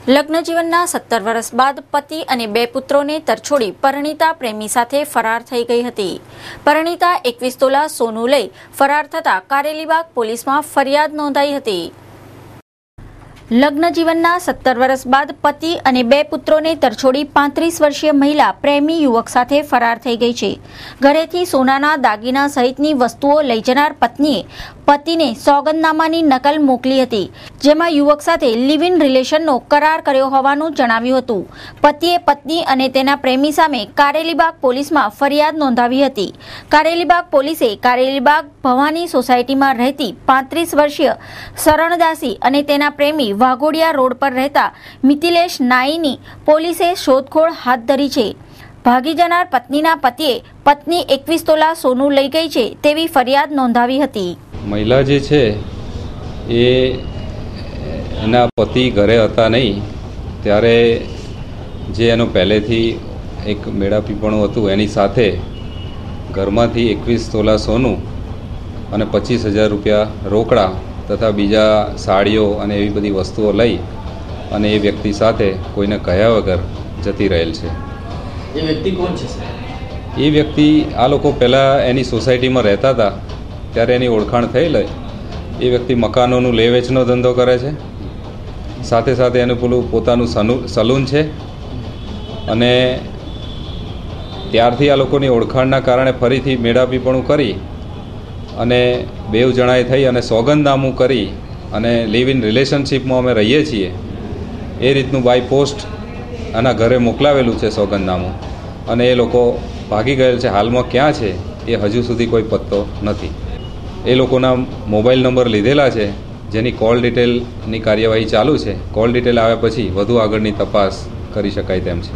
લગ્ન જીવનના 17 વર્ષ બાદ પતિ અને 2 પુત્રોને તરછોડી પરિણીતા પ્રેમી સાથે ફરાર થઈ ગઈ હતી. પરિણીતા 21 તોલા સોનું લઈ ફરાર થતા કારેલીબાગ પોલીસમાં ફરિયાદ નોંધાઈ હતી. લગ્ન જીવનના 17 વર્ષ બાદ પતિ અને 2 પુત્રોને તરછોડી 35 વર્ષીય મહિલા પ્રેમી યુવક સાથે ફરાર થઈ ગઈ છે. ઘરેથી સોનાના દાગીના સહિતની વસ્તુઓ લઈ જનાર પત્નીએ પતિને સોગંદનામાની નકલ મોકલી હતી, જેમાં યુવક સાથે લિવ ઇન રિલેશનનો કરાર કર્યો હોવાનું જણાવ્યું હતું. પતિએ પત્ની અને તેના પ્રેમી સામે કારેલીબાગ પોલીસમાં ફરિયાદ નોંધાવી હતી. કારેલીબાગ પોલીસે કારેલીબાગ ભવાની સોસાયટીમાં રહેતી 35 વર્ષીય શરણદાસી અને તેના પ્રેમી વાઘોડિયા રોડ પર રહેતા મિતિલેશ નાઈની પોલીસે શોધખોળ હાથ ધરી છે. ભાગી જનાર પત્નીના પતિએ પત્ની 21 તોલા સોનું લઈ ગઈ છે તેવી ફરિયાદ નોંધાવી હતી. મહિલા જે છે એ એના પતિ ઘરે હતા નહીં ત્યારે જે એનો પહેલેથી એક મેળાપીપણું હતું એની સાથે ઘરમાંથી 21 તોલા સોનું અને 25,000 રૂપિયા રોકડા તથા બીજા સાડીઓ અને એવી બધી વસ્તુઓ લઈ અને એ વ્યક્તિ સાથે કોઈને કહ્યા વગર જતી રહેલ છે. એ વ્યક્તિ કોણ છે? એ વ્યક્તિ આ લોકો પહેલાં એની સોસાયટીમાં રહેતા હતા ત્યારે એની ઓળખાણ થયેલ. એ વ્યક્તિ મકાનોનું લે વેચનો ધંધો કરે છે, સાથે સાથે એનું પેલું પોતાનું સલૂન છે અને ત્યારથી આ લોકોની ઓળખાણના કારણે ફરીથી મેળાપીપણું કરી અને બેવ જણાએ થઈ અને સોગંદનામું કરી અને લિવ ઇન રિલેશનશીપમાં અમે રહીએ છીએ એ રીતનું બાય પોસ્ટ આના ઘરે મોકલાવેલું છે સોગંદનામું, અને એ લોકો ભાગી ગયેલ છે. હાલમાં ક્યાં છે એ હજુ સુધી કોઈ પત્તો નથી. એ લોકોના મોબાઈલ નંબર લીધેલા છે જેની કોલ ડિટેલની કાર્યવાહી ચાલુ છે. કોલ ડિટેલ આવ્યા પછી વધુ આગળની તપાસ કરી શકાય તેમ છે.